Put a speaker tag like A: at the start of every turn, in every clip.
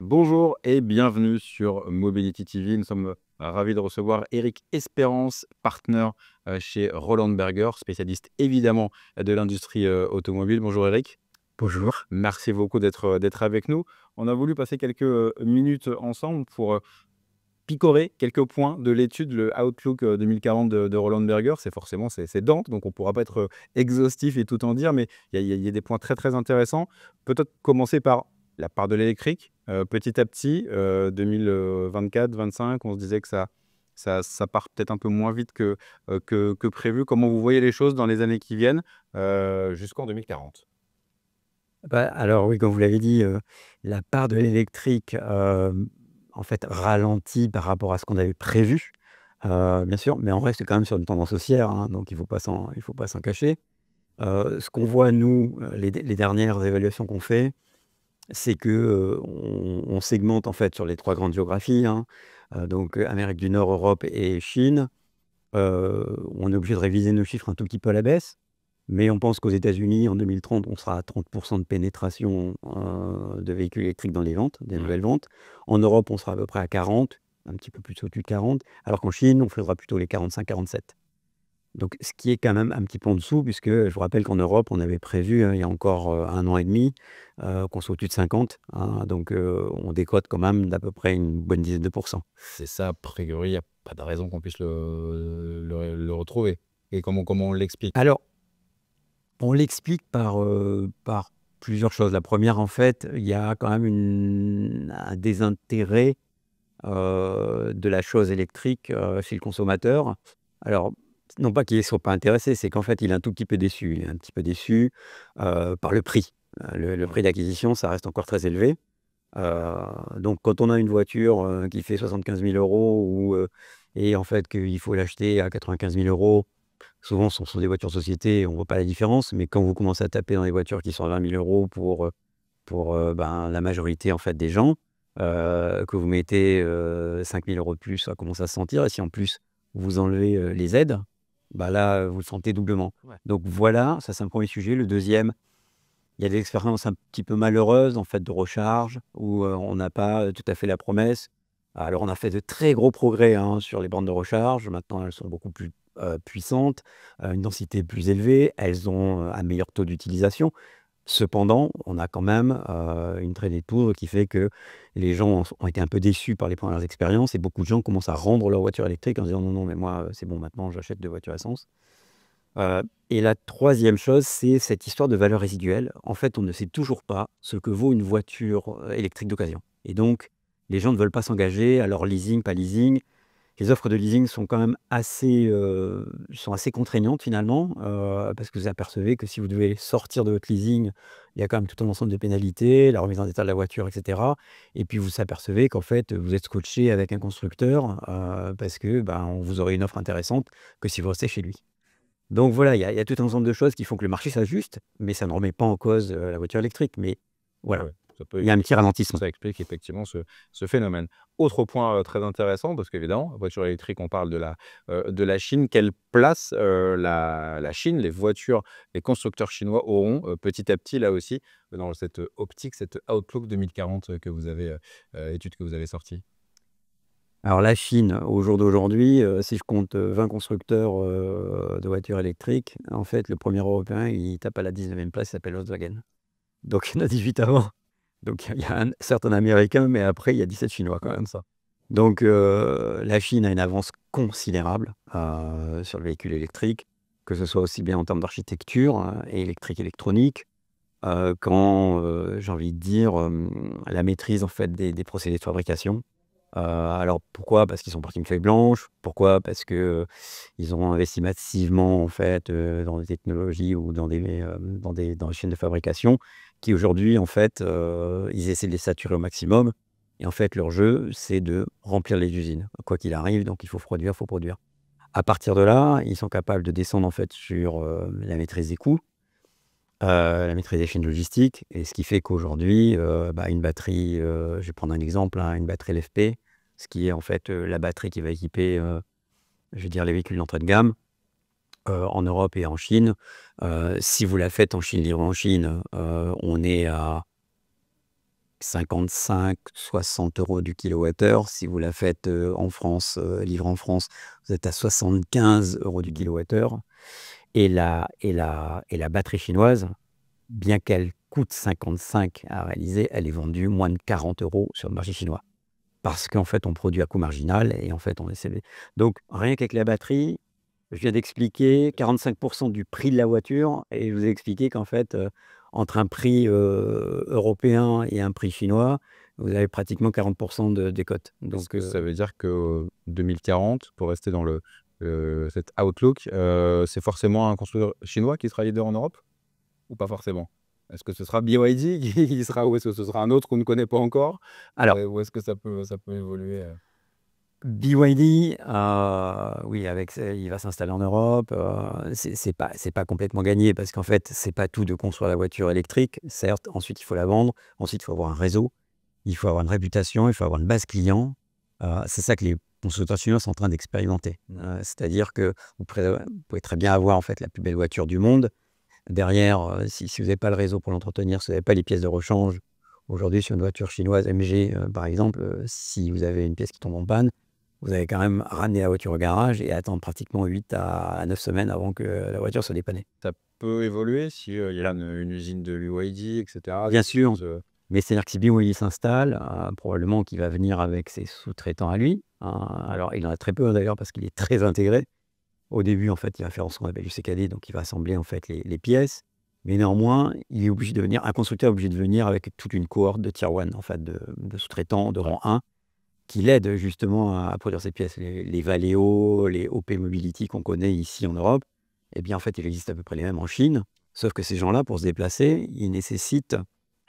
A: Bonjour et bienvenue sur Mobility TV. Nous sommes ravis de recevoir Eric Espérance, partenaire chez Roland Berger, spécialiste évidemment de l'industrie automobile. Bonjour Eric.
B: Bonjour.
A: Merci beaucoup d'être avec nous. On a voulu passer quelques minutes ensemble pour picorer quelques points de l'étude, le Outlook 2040 de Roland Berger. C'est dense, donc on ne pourra pas être exhaustif et tout en dire, mais il y a des points très très intéressants. Peut-être commencer par la part de l'électrique. Petit à petit, 2024-25, on se disait que ça part peut-être un peu moins vite que prévu. Comment vous voyez les choses dans les années qui viennent jusqu'en 2040?
B: Bah, alors oui, comme vous l'avez dit, la part de l'électrique, en fait, ralentit par rapport à ce qu'on avait prévu, bien sûr, mais on reste quand même sur une tendance haussière, hein, donc il faut pas s'en cacher. Ce qu'on voit nous, les dernières évaluations qu'on fait, c'est que, on segmente en fait sur les 3 grandes géographies, hein, donc Amérique du Nord, Europe et Chine. On est obligé de réviser nos chiffres un tout petit peu à la baisse. Mais on pense qu'aux États-Unis, en 2030, on sera à 30 de pénétration, de véhicules électriques dans les ventes, des
A: Ouais.
B: nouvelles ventes. En Europe, on sera à peu près à 40, un petit peu plus au-dessus de 40, alors qu'en Chine, on faudra plutôt les 45-47. Donc ce qui est quand même un petit peu en dessous, puisque je vous rappelle qu'en Europe, on avait prévu, il y a encore, 1 an et demi, qu'on soit au-dessus de 50, hein, donc on décote quand même d'à peu près une bonne dizaine de pourcents.
A: C'est ça, a priori, il n'y a pas de raison qu'on puisse le retrouver. Et comment on l'explique?
B: Alors, on l'explique par plusieurs choses. La première, en fait, il y a quand même un désintérêt, de la chose électrique, chez le consommateur. Alors, non pas qu'il ne soit pas intéressé, c'est qu'en fait, il est un tout petit peu déçu. Il est un petit peu déçu, par le prix. Le prix d'acquisition, ça reste encore très élevé. Donc quand on a une voiture, qui fait 75 000 € et en fait qu'il faut l'acheter à 95 000 €. Souvent, ce sont des voitures de société, on ne voit pas la différence, mais quand vous commencez à taper dans les voitures qui sont à 20 000 € pour la majorité, en fait, des gens, que vous mettez, 5 000 € de plus, ça commence à se sentir, et si en plus vous enlevez, les aides, bah, là, vous le sentez doublement.
A: Ouais.
B: Donc voilà, ça c'est un premier sujet. Le deuxième, il y a des expériences un petit peu malheureuses, en fait, de recharge où, on n'a pas, tout à fait la promesse. Alors on a fait de très gros progrès, hein, sur les bornes de recharge. Maintenant, elles sont beaucoup plus, puissantes, une densité plus élevée. Elles ont, un meilleur taux d'utilisation. Cependant, on a quand même, une traînée de poudre qui fait que les gens ont été un peu déçus par les premières expériences, et beaucoup de gens commencent à rendre leur voiture électrique en se disant: «Non, non, mais moi, c'est bon, maintenant j'achète des voitures essence». Et la troisième chose, c'est cette histoire de valeur résiduelle. En fait, on ne sait toujours pas ce que vaut une voiture, électrique d'occasion, et donc les gens ne veulent pas s'engager. Alors leasing, pas leasing, les offres de leasing sont quand même assez contraignantes finalement, parce que vous apercevez que si vous devez sortir de votre leasing, il y a quand même tout un ensemble de pénalités, la remise en état de la voiture, et cetera, et puis vous apercevez qu'en fait, vous êtes scotché avec un constructeur, parce que, ben, vous aurez une offre intéressante que si vous restez chez lui. Donc voilà, il y a tout un ensemble de choses qui font que le marché s'ajuste, mais ça ne remet pas en cause, la voiture électrique. Mais
A: Ouais,
B: voilà,
A: ouais, ça peut
B: il y a un petit ralentissement.
A: ça explique effectivement ce phénomène. Autre point, très intéressant, parce qu'évidemment, voiture électrique, on parle de la Chine. Quelle place, la Chine, les voitures, les constructeurs chinois auront, petit à petit, là aussi, dans cette optique, cette Outlook 2040 que vous avez, étude que vous avez sortie?
B: Alors la Chine, au jour d'aujourd'hui, si je compte, 20 constructeurs, de voitures électriques, en fait, le premier européen, il tape à la 19e place, il s'appelle Volkswagen. Donc il y en a 18 avant. Donc il y a certes un américain, mais après il y a 17 chinois quand
A: Ouais,
B: même.
A: ça.
B: Donc la Chine a une avance considérable, sur le véhicule électrique, que ce soit aussi bien en termes d'architecture, et électrique, électronique, j'ai envie de dire, la maîtrise en fait des procédés de fabrication. Alors pourquoi? Parce qu'ils sont partis une feuille blanche. Pourquoi? Parce que, ils ont investi massivement en fait, dans des technologies ou dans des chaînes de fabrication qui aujourd'hui en fait, ils essaient de les saturer au maximum, et en fait leur jeu, c'est de remplir les usines. Quoi qu'il arrive, donc il faut produire, faut produire. À partir de là, ils sont capables de descendre en fait sur, la maîtrise des coûts, la maîtrise des chaînes logistiques, et ce qui fait qu'aujourd'hui, une batterie, je vais prendre un exemple, hein, une batterie LFP, ce qui est en fait, la batterie qui va équiper, je vais dire les véhicules d'entrée de gamme, en Europe et en Chine. Si vous la faites en Chine, livrée en Chine, on est à 55-60 € du kilowattheure. Si vous la faites en France, livrée en France, vous êtes à 75 € du kilowattheure. Et la batterie chinoise, bien qu'elle coûte 55 à réaliser, elle est vendue moins de 40 € sur le marché chinois. Parce qu'en fait, on produit à coût marginal et en fait, on essaie. Donc, rien qu'avec la batterie, je viens d'expliquer 45% du prix de la voiture et je vous ai expliqué qu'en fait, entre un prix européen et un prix chinois, vous avez pratiquement 40% de décote.
A: Est-ce
B: Donc,
A: que ça veut dire que 2040, pour rester dans cet outlook, c'est forcément un constructeur chinois qui sera leader en Europe ou pas forcément? Est-ce que ce sera BYD qui sera ou est-ce que ce sera un autre qu'on ne connaît pas encore?
B: alors,
A: Ou est-ce que ça peut évoluer?
B: BYD, oui, il va s'installer en Europe. C'est pas complètement gagné parce qu'en fait, c'est pas tout de construire la voiture électrique. Certes, ensuite, il faut la vendre. Ensuite, il faut avoir un réseau. Il faut avoir une réputation. Il faut avoir une base client. C'est ça que les constructeurs chinois sont en train d'expérimenter. C'est-à-dire que vous pouvez très bien avoir en fait la plus belle voiture du monde. Derrière, si vous n'avez pas le réseau pour l'entretenir, si vous n'avez pas les pièces de rechange, aujourd'hui, sur une voiture chinoise MG, par exemple, si vous avez une pièce qui tombe en panne, vous allez quand même ramener la voiture au garage et attendre pratiquement 8 à 9 semaines avant que la voiture soit dépannée.
A: Ça peut évoluer si, il y a là une usine de BYD et cetera,
B: Bien
A: des
B: sûr,
A: choses,
B: mais c'est-à-dire que si BYD s'installe, probablement qu'il va venir avec ses sous-traitants à lui, hein. Alors, il en a très peu, d'ailleurs, parce qu'il est très intégré. Au début, en fait, il va faire ce qu'on appelle du CKD, donc il va assembler en fait les pièces. Mais néanmoins, il est obligé de venir, un constructeur est obligé de venir avec toute une cohorte de tier 1, en fait, de sous-traitants de rang 1, qui l'aident justement à produire ces pièces. Les Valeo, les OP Mobility qu'on connaît ici en Europe, eh bien, en fait, il existe à peu près les mêmes en Chine. Sauf que ces gens-là, pour se déplacer, ils nécessitent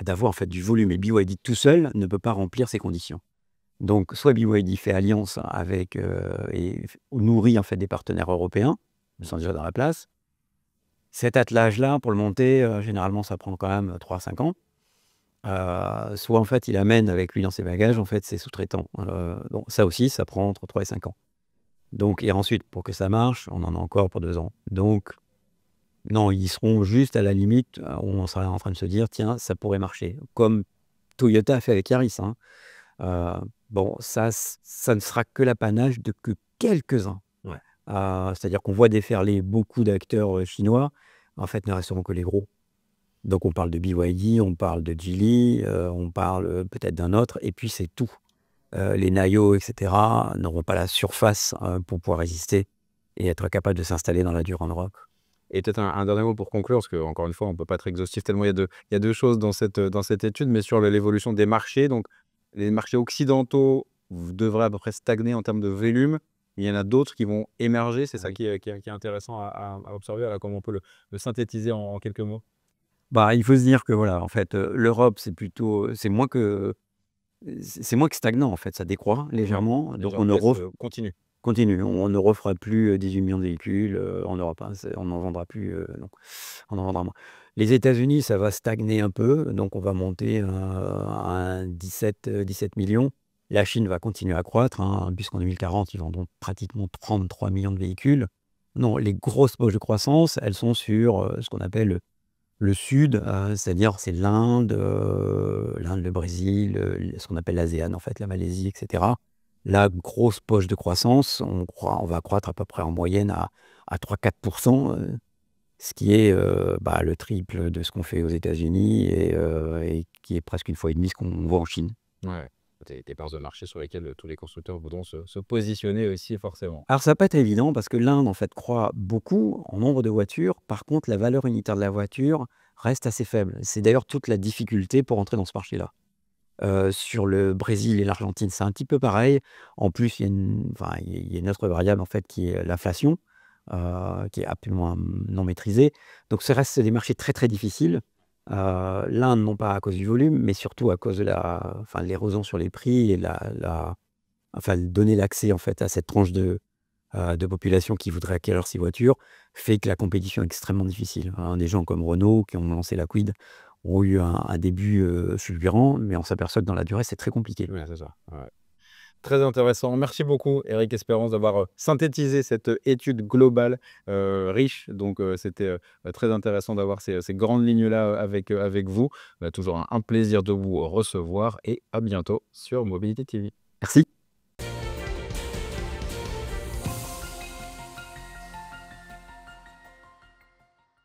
B: d'avoir en fait du volume. Et BYD tout seul ne peut pas remplir ces conditions. Donc, soit BYD fait alliance avec et nourrit en fait des partenaires européens, ils sont déjà dans la place. Cet attelage-là, pour le monter, généralement, ça prend quand même 3 à 5 ans. Soit en fait, il amène avec lui dans ses bagages en fait ses sous-traitants. Donc ça aussi, ça prend entre 3 et 5 ans. Donc, et ensuite, pour que ça marche, on en a encore pour 2 ans. Donc, non, ils seront juste à la limite où on sera en train de se dire, tiens, ça pourrait marcher. Comme Toyota a fait avec Yaris, hein. Bon, ça ne sera que l'apanage de que quelques-uns.
A: Ouais.
B: C'est-à-dire qu'on voit déferler beaucoup d'acteurs chinois. En fait, ne resteront que les gros. Donc, on parle de BYD, on parle de Geely, on parle peut-être d'un autre, et puis c'est tout. Les Nayo, etc., n'auront pas la surface pour pouvoir résister et être capables de s'installer dans la durée en Europe.
A: Et peut-être un dernier mot pour conclure, parce qu'encore une fois, on ne peut pas être exhaustif tellement il y a 2 choses dans cette étude, mais sur l'évolution des marchés. Donc, les marchés occidentaux devraient à peu près stagner en termes de volume. Il y en a d'autres qui vont émerger. C'est ça
B: Oui.
A: qui est intéressant à observer. Alors, comment on peut le synthétiser en quelques mots?
B: Bah, il faut se dire que voilà, en fait, l'Europe, c'est moins que stagnant, en fait, ça décroît légèrement.
A: Ouais,
B: Donc
A: déjà,
B: on ne
A: baisse,
B: ref
A: continue.
B: continue, on ne refera plus 18 millions de véhicules en Europe, hein, on n'en vendra plus, non, on en vendra moins. Les États-Unis, ça va stagner un peu, donc on va monter à 17 millions. La Chine va continuer à croître, hein, puisqu'en 2040, ils vendront pratiquement 33 millions de véhicules. Non, les grosses poches de croissance, elles sont sur ce qu'on appelle le sud, c'est-à-dire c'est l'Inde, le Brésil, ce qu'on appelle l'ASEAN, en fait, la Malaisie, etc. La grosse poche de croissance, on va croître à peu près en moyenne à 3-4%, ce qui est le triple de ce qu'on fait aux États-Unis et qui est presque une fois et demie ce qu'on voit en Chine.
A: Ouais. Des parts de marché sur lesquelles tous les constructeurs voudront se positionner aussi forcément.
B: Alors ça va pas être évident parce que l'Inde, en fait, croît beaucoup en nombre de voitures. Par contre, la valeur unitaire de la voiture reste assez faible. C'est d'ailleurs toute la difficulté pour entrer dans ce marché-là. Sur le Brésil et l'Argentine, c'est un petit peu pareil. En plus, il y a une autre variable, en fait, qui est l'inflation, qui est absolument non maîtrisée. Donc ça reste des marchés très, très difficiles. L'Inde, non pas à cause du volume, mais surtout à cause de l'érosion sur les prix et donner l'accès, en fait, à cette tranche de population qui voudrait acquérir ces voitures, fait que la compétition est extrêmement difficile, hein. Des gens comme Renault, qui ont lancé la Kwid, ont eu un début fulgurant, mais on s'aperçoit que dans la durée, c'est très compliqué.
A: Ouais, c'est ça, ouais. Très intéressant. Merci beaucoup, Éric Espérance, d'avoir synthétisé cette étude globale riche. Donc, c'était très intéressant d'avoir ces grandes lignes-là avec vous. Toujours un plaisir de vous recevoir et à bientôt sur Mobilité TV.
B: Merci.